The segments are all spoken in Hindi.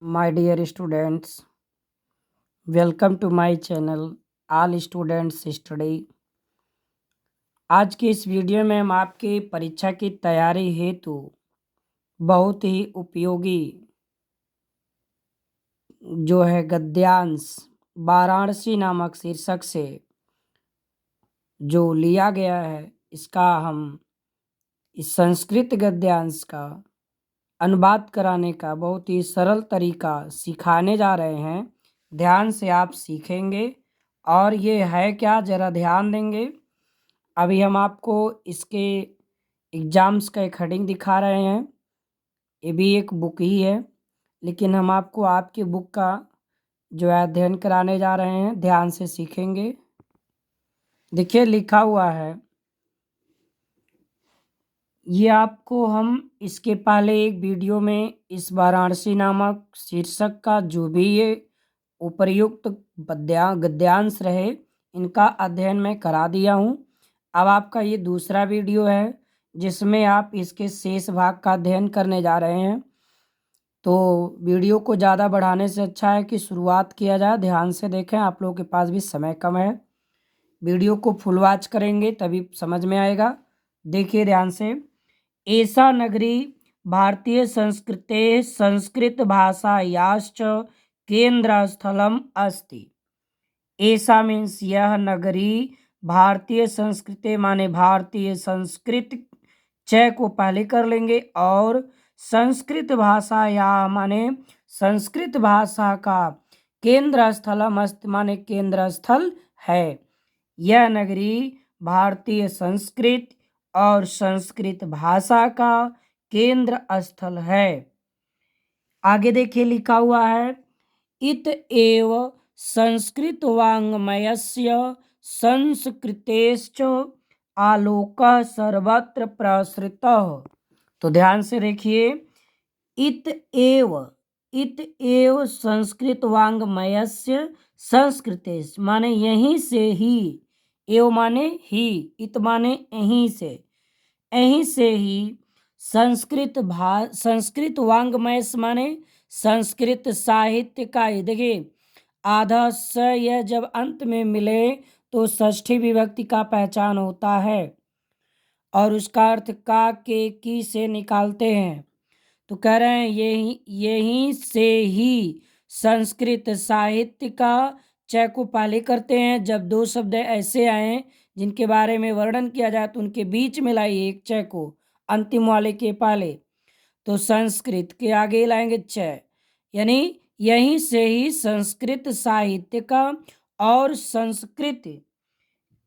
My dear students, welcome to my channel All Students Study। आज के इस वीडियो में हम आपकी परीक्षा की तैयारी हेतु बहुत ही उपयोगी जो है गद्यांश वाराणसी नामक शीर्षक से जो लिया गया है, इसका हम इस संस्कृत गद्यांश का अनुवाद कराने का बहुत ही सरल तरीका सिखाने जा रहे हैं। ध्यान से आप सीखेंगे और ये है क्या, ज़रा ध्यान देंगे। अभी हम आपको इसके एग्ज़ाम्स का एक हेडिंग दिखा रहे हैं। ये भी एक बुक ही है, लेकिन हम आपको आपकी बुक का जो है अध्ययन कराने जा रहे हैं। ध्यान से सीखेंगे। देखिए लिखा हुआ है, ये आपको हम इसके पहले एक वीडियो में इस वाराणसी नामक शीर्षक का जो भी ये उपर्युक्त गद्यांश रहे, इनका अध्ययन मैं करा दिया हूँ। अब आपका ये दूसरा वीडियो है जिसमें आप इसके शेष भाग का अध्ययन करने जा रहे हैं। तो वीडियो को ज़्यादा बढ़ाने से अच्छा है कि शुरुआत किया जाए। ध्यान से देखें, आप लोगों के पास भी समय कम है। वीडियो को फुल वॉच करेंगे तभी समझ में आएगा। देखिए ध्यान से। एषा नगरी भारतीय संस्कृते संस्कृत भाषायाश्च केंद्रस्थलम अस्ति। एषा मीन्स यह नगरी भारतीय संस्कृति माने भारतीय संस्कृत, च को पहले कर लेंगे, और संस्कृत भाषा या माने संस्कृत भाषा का केंद्र स्थलम अस्ति माने केंद्र स्थल है। यह नगरी भारतीय संस्कृत और संस्कृत भाषा का केंद्र स्थल है। आगे देखिए लिखा हुआ है, इत एव संस्कृत वाङ्मयस्य संस्कृतेश्च आलोकः सर्वत्र प्रसृतः। तो ध्यान से देखिए, इत एव संस्कृत वाङ्मयस्य संस्कृतेश माने यहीं से ही, एव माने ही, इत माने यहीं से ही संस्कृत वाङ्मय माने संस्कृत साहित्य का ही। देखिए आधा स यह जब अंत में मिले तो षष्ठी विभक्ति का पहचान होता है और उसका अर्थ का के की से निकालते हैं। तो कह रहे हैं यहीं से ही संस्कृत साहित्य का, च को पहले करते हैं। जब दो शब्द ऐसे आए जिनके बारे में वर्णन किया जाए तो उनके बीच में लाइए एक च को, अंतिम वाले के पहले। तो संस्कृत के आगे लाएंगे च, यानी यहीं से ही संस्कृत साहित्य का और संस्कृत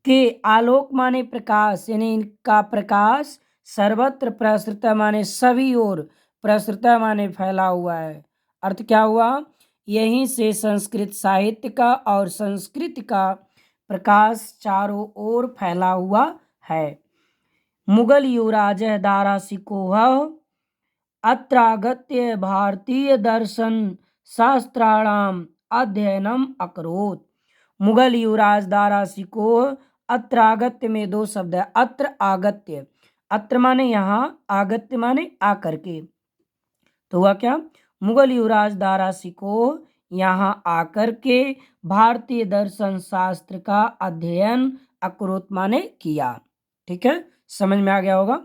के आलोक माने प्रकाश, यानी इनका प्रकाश सर्वत्र प्रसृत माने सभी ओर, प्रसृत माने फैला हुआ है। अर्थ क्या हुआ, यहीं से संस्कृत साहित्य का और संस्कृत का प्रकाश चारों ओर फैला हुआ है। मुगल युवराज दारासिकोह अत्रागत्य भारतीय दर्शन शास्त्राणाम अध्ययनम अकरोत्। मुगल युवराज दारासिकोह अत्रागत्य में दो शब्द है, अत्र आगत्य, अत्र माने यहाँ, आगत्य माने आकर के। तो हुआ क्या, मुगल युवराज दारासिकोह यहाँ आकर के भारतीय दर्शन शास्त्र का अध्ययन अकरोत माने किया। ठीक है, समझ में आ गया होगा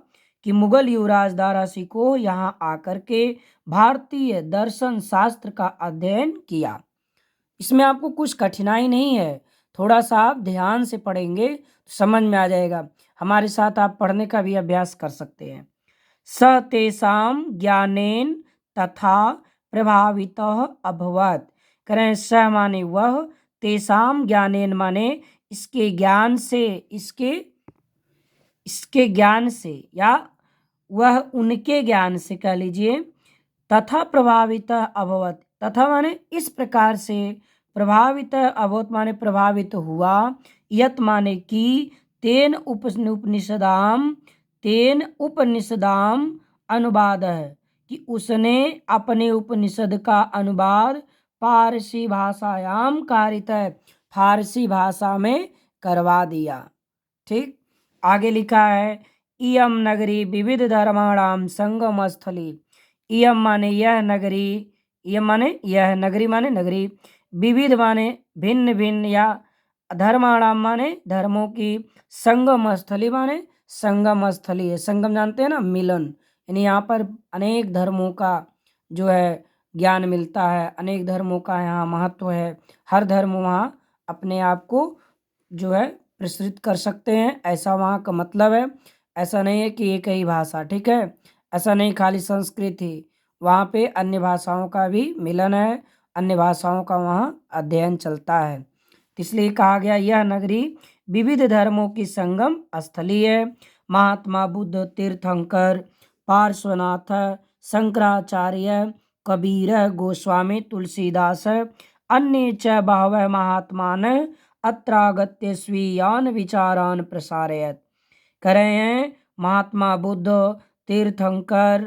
कि मुगल युवराज दारासिकोह यहाँ आकर के भारतीय दर्शन शास्त्र का अध्ययन किया। इसमें आपको कुछ कठिनाई नहीं है, थोड़ा सा आप ध्यान से पढ़ेंगे तो समझ में आ जाएगा। हमारे साथ आप पढ़ने का भी अभ्यास कर सकते हैं। स तेषां ज्ञानेन तथा प्रभावितः अभवत्। करें स माने वह, तेषां ज्ञानेन माने इसके ज्ञान से, इसके ज्ञान से, या वह उनके ज्ञान से कह लीजिए। तथा प्रभावित अभवत, तथा माने इस प्रकार से, प्रभावित अभवत माने प्रभावित हुआ, यत माने कि, तेन उपनिषदाम अनुवाद है कि उसने अपने उपनिषद का अनुवाद फारसी भाषायाम कारित है, फारसी भाषा में करवा दिया। ठीक, आगे लिखा है, इयम नगरी विविध धर्माणाम संगम स्थली। इयम माने यह नगरी, यह माने यह, नगरी माने नगरी, विविध माने भिन्न भिन्न या धर्माणाम माने धर्मों की, संगम स्थली माने संगम स्थली है। संगम जानते हैं ना, मिलन, यानी यहाँ पर अनेक धर्मों का जो है ज्ञान मिलता है, अनेक धर्मों का यहाँ महत्व है। हर धर्म वहाँ अपने आप को जो है प्रसरित कर सकते हैं, ऐसा वहाँ का मतलब है। ऐसा नहीं है कि एक ही भाषा, ठीक है, ऐसा नहीं खाली संस्कृत ही, वहाँ पे अन्य भाषाओं का भी मिलन है, अन्य भाषाओं का वहाँ अध्ययन चलता है। इसलिए कहा गया यह नगरी विविध धर्मों की संगम स्थली है। महात्मा बुद्ध, तीर्थंकर, पार्श्वनाथ, शंकराचार्य, कबीर, गोस्वामी, तुलसीदास, अन्ये च बहवः महात्मान अत्रागत्य स्वीयान विचारान प्रसारयत। कह रहे हैं महात्मा बुद्ध, तीर्थंकर,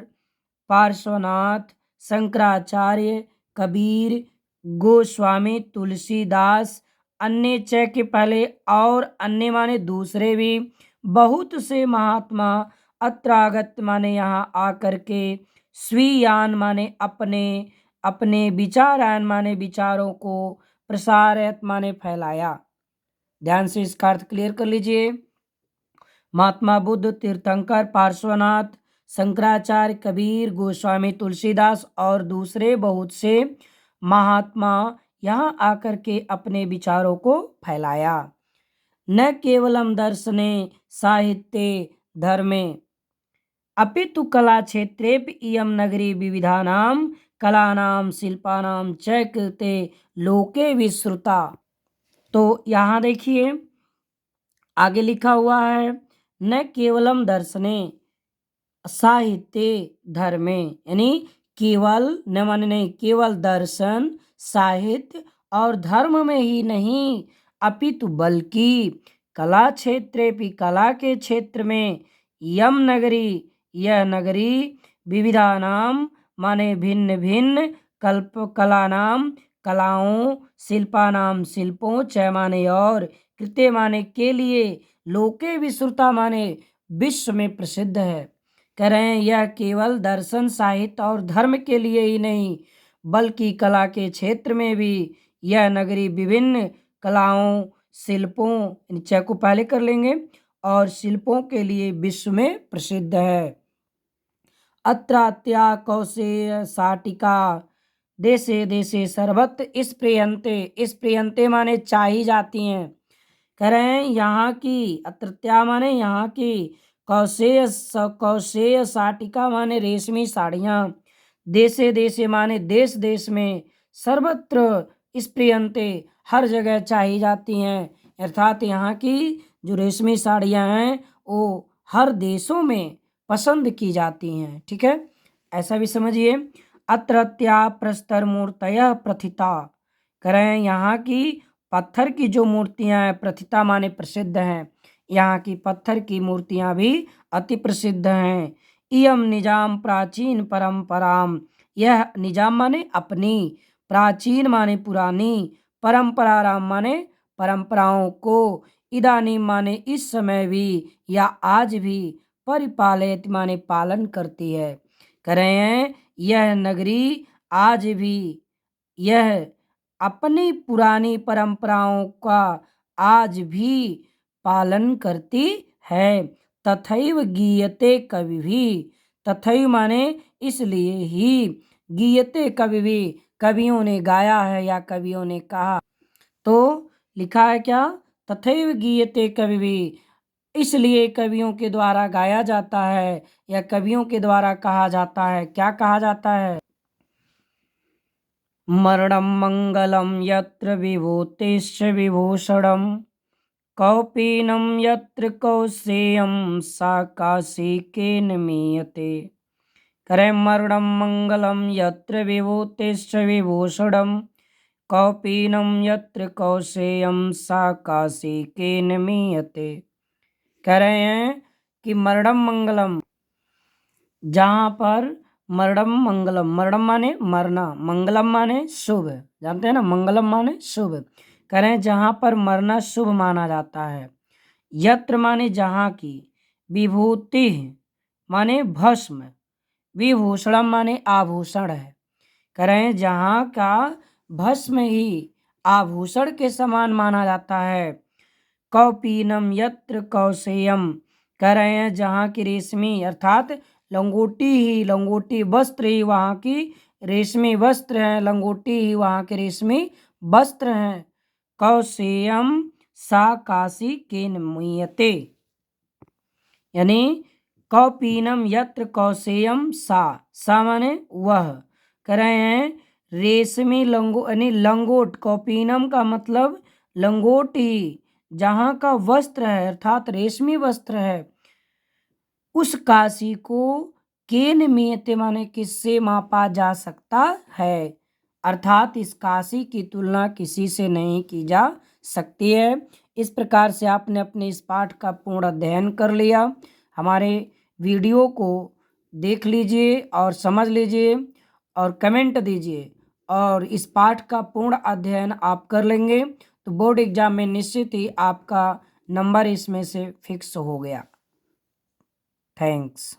पार्श्वनाथ, शंकराचार्य, कबीर, गोस्वामी, तुलसीदास, अन्य च के पहले और अन्य माने दूसरे भी, बहुत से महात्मा अत्रागत माने यहाँ आकर के, स्वीयान माने अपने, अपने विचारान माने विचारों को, प्रसारयत माने फैलाया। ध्यान से इसका अर्थ क्लियर कर लीजिए। महात्मा बुद्ध, तीर्थंकर, पार्श्वनाथ, शंकराचार्य, कबीर, गोस्वामी, तुलसीदास और दूसरे बहुत से महात्मा यहाँ आकर के अपने विचारों को फैलाया। न केवलम दर्शने साहित्ये धर्मे अपितु कला क्षेत्रेपि इयं नगरी विविधानां कलानां शिल्पानां च कृते लोके विश्रुता। तो यहाँ देखिए आगे लिखा हुआ है, न केवलम दर्शने साहित्य धर्मे, यानी केवल न माने नहीं, केवल दर्शन, साहित्य और धर्म में ही नहीं, अपितु बल्कि कला क्षेत्रे भी, कला के क्षेत्र में, यम नगरी, यह नगरी, विविधानाम माने भिन्न भिन्न, कल्प कलानाम कलाओं, शिल्पानाम शिल्पों, च माने और, कृत्य माने के लिए, लोके विश्रुता माने विश्व में प्रसिद्ध है। कह रहे हैं यह केवल दर्शन, साहित्य और धर्म के लिए ही नहीं, बल्कि कला के क्षेत्र में भी यह नगरी विभिन्न कलाओं, शिल्पों, च को पहले कर लेंगे, और शिल्पों के लिए विश्व में प्रसिद्ध है। अत्रात्या कौशेय साटिका देशे देशे सर्वत्र इस प्रियंते माने चाही जाती हैं। कह रहे हैं यहाँ की, अत्रत्या माने यहाँ की, कौशेय साटिका माने रेशमी साड़ियाँ, देशे देशे माने देश देश में, सर्वत्र स्प्रियंते हर जगह चाही जाती हैं, अर्थात यहाँ की जो रेशमी साड़ियाँ हैं वो हर देशों में पसंद की जाती हैं, ठीक है, ऐसा भी समझिए। अत्रत्या प्रस्तर मूर्तयः प्रथिता, कह रहे हैं यहाँ की पत्थर की जो मूर्तियाँ हैं, प्रथिता माने प्रसिद्ध हैं, यहाँ की पत्थर की मूर्तियाँ भी अति प्रसिद्ध हैं। इयम निजाम प्राचीन परंपराम, यह निजाम माने अपनी, प्राचीन माने पुरानी, परंपराराम माने परंपराओं को, इदानीं माने इस समय भी या आज भी, परिपालित माने पालन करती है। कह रहे हैं यह नगरी आज भी यह अपनी पुरानी परंपराओं का आज भी पालन करती है। तथैव गीयते कवि भी, तथैव माने इसलिए ही, गीयते कवि भी, कवियों ने गाया है या कवियों ने कहा। तो लिखा है क्या, तथैव गीयते कवि भी, इसलिए कवियों के द्वारा गाया जाता है या कवियों के द्वारा कहा जाता है। क्या कहा जाता है, मरणं मंगलम यत्र विभूतिश्च विभूषणं, कौपीनं यत्र कौशेयं सा काशिकेन मीयते। करे मरणं मंगलम यत्र विभूतिश्च विभूषणं, कौपीनं यत्र कौशेयं सा काशिकेन मीयते। कह रहे हैं कि मरणं मंगलम, जहाँ पर मरणम मंगलम, मरणम माने मरना, मंगलम माने शुभ, जानते हैं ना, मंगलम माने शुभ। कह रहे हैं जहाँ पर मरना शुभ माना जाता है। यत्र माने जहाँ की, विभूति माने भस्म, विभूषणम माने आभूषण है। कह रहे हैं जहाँ का भस्म ही आभूषण के समान माना जाता है। कौपीनम यत्र कौशेयम, कह रहे हैं जहाँ की रेशमी अर्थात लंगोटी वस्त्र ही वहाँ की रेशमी वस्त्र हैं, लंगोटी ही वहाँ के रेशमी वस्त्र हैं। कौशेयम सा काशी केनमीयते, यानी कौपीनम यत्र कौशेयम सा माने वह, कह रहे हैं रेशमी यानी लंगोट, कौपीनम का मतलब लंगोट ही जहाँ का वस्त्र है अर्थात रेशमी वस्त्र है, उस काशी को केन मियते माने किससे मापा जा सकता है, अर्थात इस काशी की तुलना किसी से नहीं की जा सकती है। इस प्रकार से आपने अपने इस पाठ का पूर्ण अध्ययन कर लिया। हमारे वीडियो को देख लीजिए और समझ लीजिए और कमेंट दीजिए, और इस पाठ का पूर्ण अध्ययन आप कर लेंगे तो बोर्ड एग्जाम में निश्चित ही आपका नंबर इसमें से फिक्स हो गया। थैंक्स।